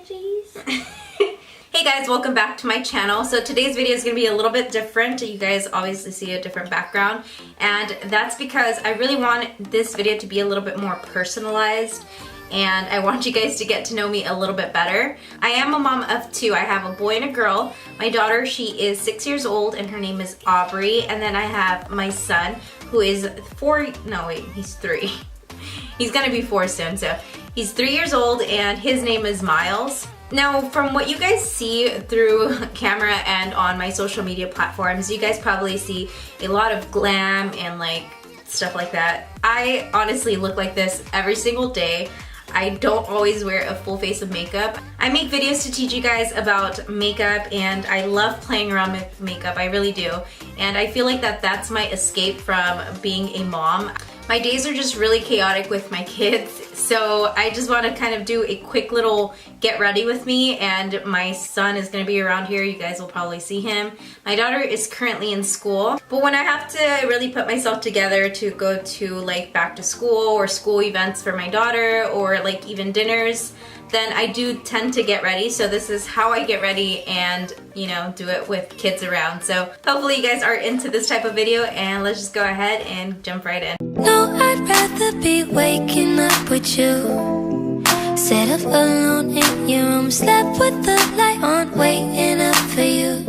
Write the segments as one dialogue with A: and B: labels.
A: emojis.
B: Hey guys, welcome back to my channel. So today's video is going to be a little bit different. You guys obviously see a different background, and that's because I really want this video to be a little bit more personalized, and I want you guys to get to know me a little bit better. I am a mom of two. I have a boy and a girl. My daughter, she is 6 years old and her name is Aubrey, and then I have my son who is he's 3. He's gonna be 4 soon, so he's 3 years old and his name is Miles. Now, from what you guys see through camera and on my social media platforms, you guys probably see a lot of glam and like stuff like that. I honestly look like this every single day. I don't always wear a full face of makeup. I make videos to teach you guys about makeup, and I love playing around with makeup, I really do. And I feel like that's my escape from being a mom. My days are just really chaotic with my kids, so I just want to kind of do a quick little get ready with me, and my son is going to be around here. You guys will probably see him. My daughter is currently in school, but when I have to really put myself together to go to like back to school or school events for my daughter, or like even dinners, then I do tend to get ready. So this is how I get ready and, you know, do it with kids around. So hopefully you guys are into this type of video, and let's just go ahead and jump right in.
C: No, I'd rather be waking up with you, set up alone in your room, slept with the light on, waiting up for you.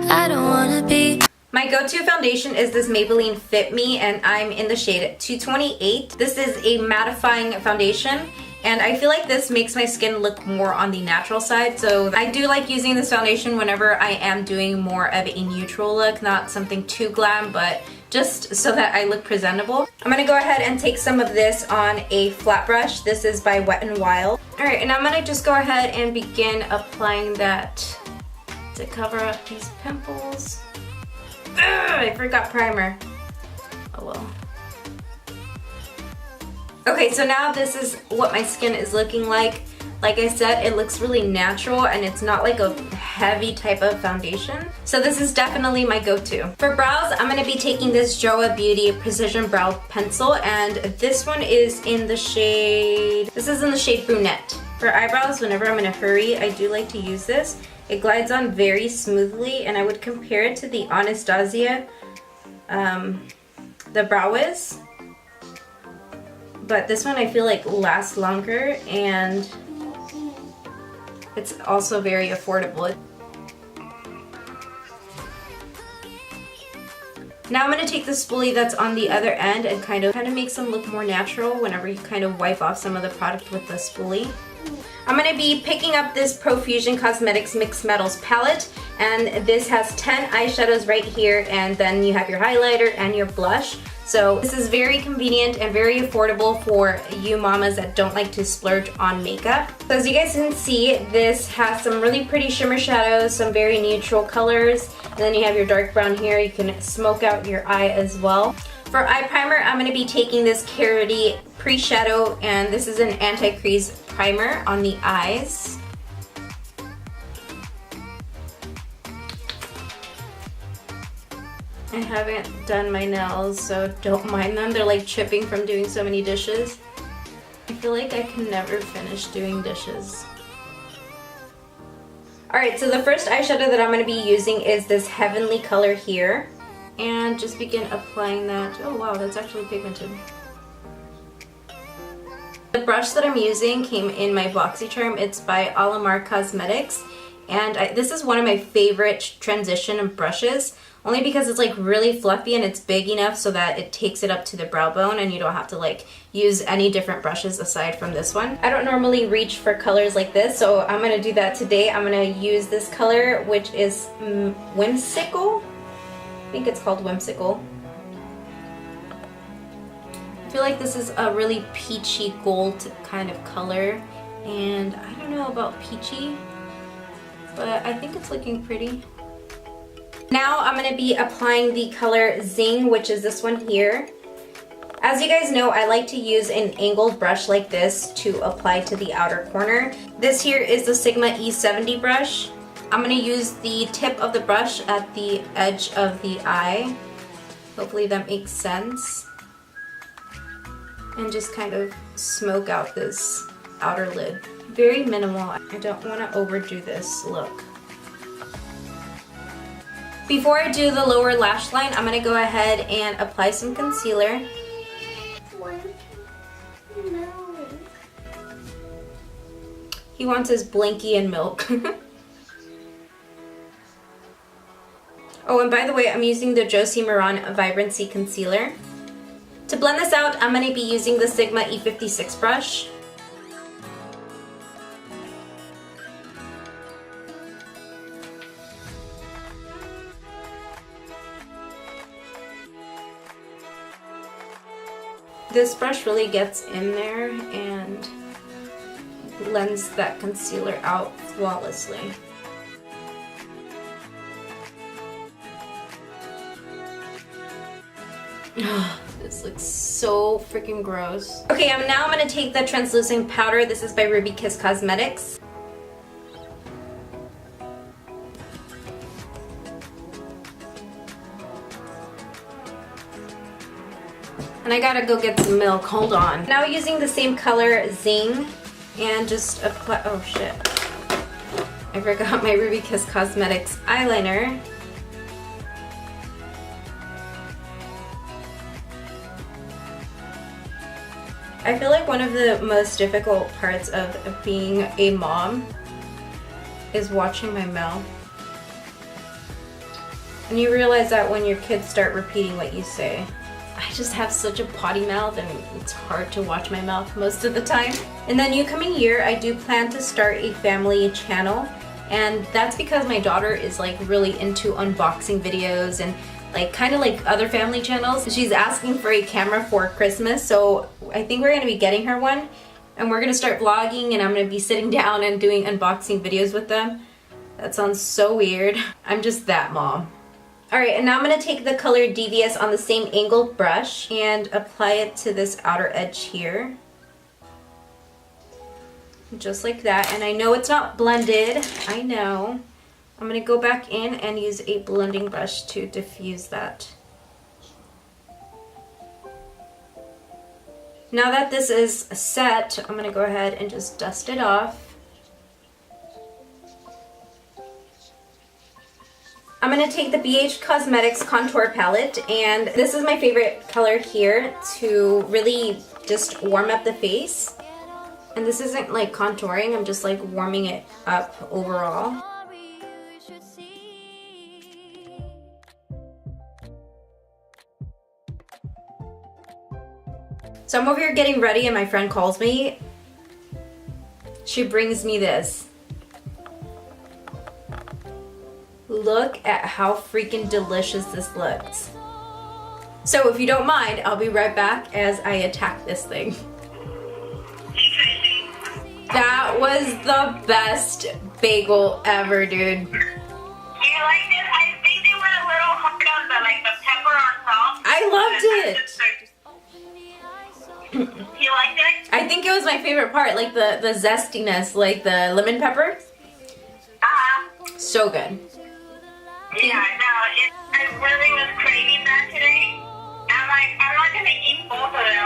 C: I don't wanna be.
B: My go-to foundation is this Maybelline Fit Me, and I'm in the shade 228. This is a mattifying foundation, and I feel like this makes my skin look more on the natural side. So I do like using this foundation whenever I am doing more of a neutral look, not something too glam, but just so that I look presentable. I'm gonna go ahead and take some of this on a flat brush. This is by Wet n Wild. Alright, and I'm gonna just go ahead and begin applying that to cover up these pimples. Ugh, I forgot primer. Oh well. Okay, so now this is what my skin is looking like. Like I said, it looks really natural and it's not like a heavy type of foundation. So this is definitely my go-to. For brows, I'm going to be taking this Joa Beauty Precision Brow Pencil, and this one is in the shade, Brunette. For eyebrows, whenever I'm in a hurry, I do like to use this. It glides on very smoothly, and I would compare it to the Anastasia, the Brow Wiz. But this one I feel like lasts longer, and it's also very affordable. Now I'm going to take the spoolie that's on the other end and kind of makes them look more natural whenever you kind of wipe off some of the product with the spoolie. I'm going to be picking up this Profusion Cosmetics Mixed Metals palette, and this has 10 eyeshadows right here, and then you have your highlighter and your blush. So this is very convenient and very affordable for you mamas that don't like to splurge on makeup. So as you guys can see, this has some really pretty shimmer shadows, some very neutral colors, and then you have your dark brown here. You can smoke out your eye as well. For eye primer, I'm going to be taking this Carity Pre-Shadow, and this is an anti-crease primer on the eyes. I haven't done my nails, so don't mind them. They're like chipping from doing so many dishes. I feel like I can never finish doing dishes. Alright, so the first eyeshadow that I'm going to be using is this Heavenly color here. And just begin applying that. Oh wow, that's actually pigmented. The brush that I'm using came in my BOXYCHARM. It's by Alamar Cosmetics. And this is one of my favorite transition brushes, only because it's like really fluffy and it's big enough so that it takes it up to the brow bone, and you don't have to like use any different brushes aside from this one. I don't normally reach for colors like this, so I'm going to do that today. I'm going to use this color, which is Whimsical. I think it's called Whimsical. I feel like this is a really peachy gold kind of color, and I don't know about peachy, but I think it's looking pretty. Now I'm going to be applying the color Zing, which is this one here. As you guys know, I like to use an angled brush like this to apply to the outer corner. This here is the Sigma E70 brush. I'm going to use the tip of the brush at the edge of the eye. Hopefully that makes sense. And just kind of smoke out this outer lid. Very minimal. I don't want to overdo this look. Before I do the lower lash line, I'm going to go ahead and apply some concealer. He wants his blankie and milk. Oh, and by the way, I'm using the Josie Maran Vibrancy Concealer. To blend this out, I'm going to be using the Sigma E56 brush. This brush really gets in there and blends that concealer out flawlessly. This looks so freaking gross. Okay, now I'm gonna take the translucent powder. This is by Ruby Kiss Cosmetics. And I gotta go get some milk, hold on. Now using the same color, Zing, and just apply, oh shit. I forgot my Ruby Kiss Cosmetics eyeliner. I feel like one of the most difficult parts of being a mom is watching my mouth. And you realize that when your kids start repeating what you say. I just have such a potty mouth and it's hard to watch my mouth most of the time. In the new coming year, I do plan to start a family channel, and that's because my daughter is like really into unboxing videos and like kind of like other family channels. She's asking for a camera for Christmas, so I think we're gonna be getting her one, and we're gonna start vlogging, and I'm gonna be sitting down and doing unboxing videos with them. That sounds so weird. I'm just that mom. Alright, and now I'm going to take the color Devious on the same angled brush and apply it to this outer edge here. Just like that. And I know it's not blended. I know. I'm going to go back in and use a blending brush to diffuse that. Now that this is set, I'm going to go ahead and just dust it off. I'm going to take the BH Cosmetics Contour Palette, and this is my favorite color here to really just warm up the face. And this isn't like contouring, I'm just like warming it up overall. So I'm over here getting ready and my friend calls me. She brings me this. Look at how freaking delicious this looks. So if you don't mind, I'll be right back as I attack this thing. That was the best bagel ever, dude.
A: You liked it? I think they were a little hard on the pepper on top.
B: I loved it.
A: You liked it?
B: I think it was my favorite part, like the zestiness, like the lemon pepper. So good.
A: Yeah, no, I really was craving that today. I'm not gonna eat both of them.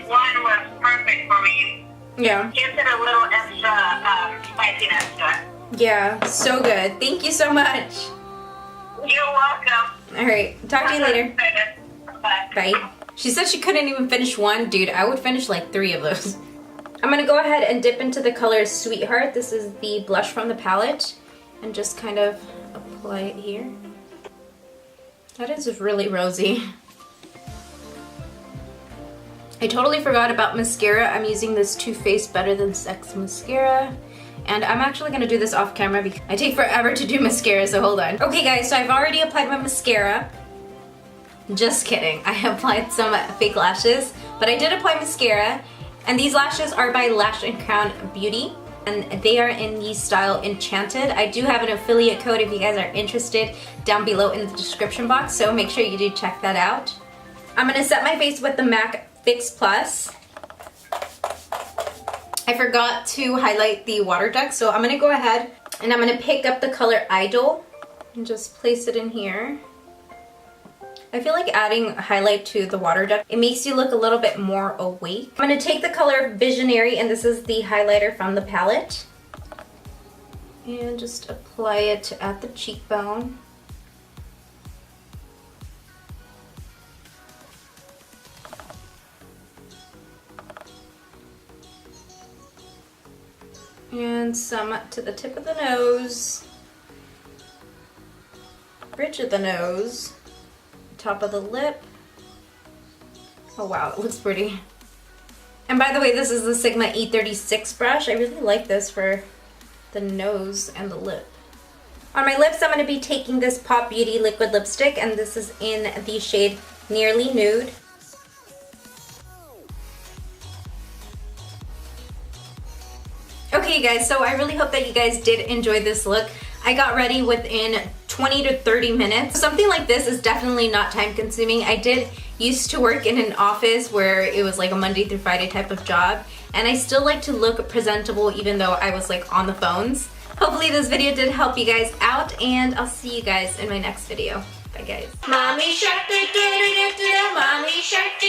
A: One was perfect for me.
B: Yeah.
A: Gives it a little extra spiciness to it.
B: Yeah, so good. Thank you so much.
A: You're welcome.
B: Alright, talk to you later.
A: Bye.
B: Bye. She said she couldn't even finish one. Dude, I would finish like 3 of those. I'm gonna go ahead and dip into the color Sweetheart. This is the blush from the palette. And just kind of apply it here. That is really rosy. I totally forgot about mascara. I'm using this Too Faced Better Than Sex mascara. And I'm actually gonna do this off camera because I take forever to do mascara, so hold on. Okay guys, so I've already applied my mascara. Just kidding, I applied some fake lashes, but I did apply mascara. And these lashes are by Lash & Crown Beauty. And they are in the style Enchanted. I do have an affiliate code if you guys are interested down below in the description box, so make sure you do check that out. I'm gonna set my face with the MAC Fix Plus. I forgot to highlight the water duct, so I'm gonna go ahead and I'm gonna pick up the color Idol and just place it in here. I feel like adding highlight to the water depth, it makes you look a little bit more awake. I'm going to take the color Visionary, and this is the highlighter from the palette, and just apply it at the cheekbone. And some to the tip of the nose, bridge of the nose, top of the lip. Oh wow, it looks pretty. And by the way, this is the Sigma E36 brush. I really like this for the nose and the lip. On my lips, I'm going to be taking this Pop Beauty liquid lipstick, and this is in the shade Nearly Nude. Okay guys, so I really hope that you guys did enjoy this look. I got ready within 20 to 30 minutes. Something like this is definitely not time consuming. I did used to work in an office where it was like a Monday through Friday type of job, and I still like to look presentable even though I was like on the phones. Hopefully this video did help you guys out, and I'll see you guys in my next video. Bye guys. Mommy shark, mommy shark,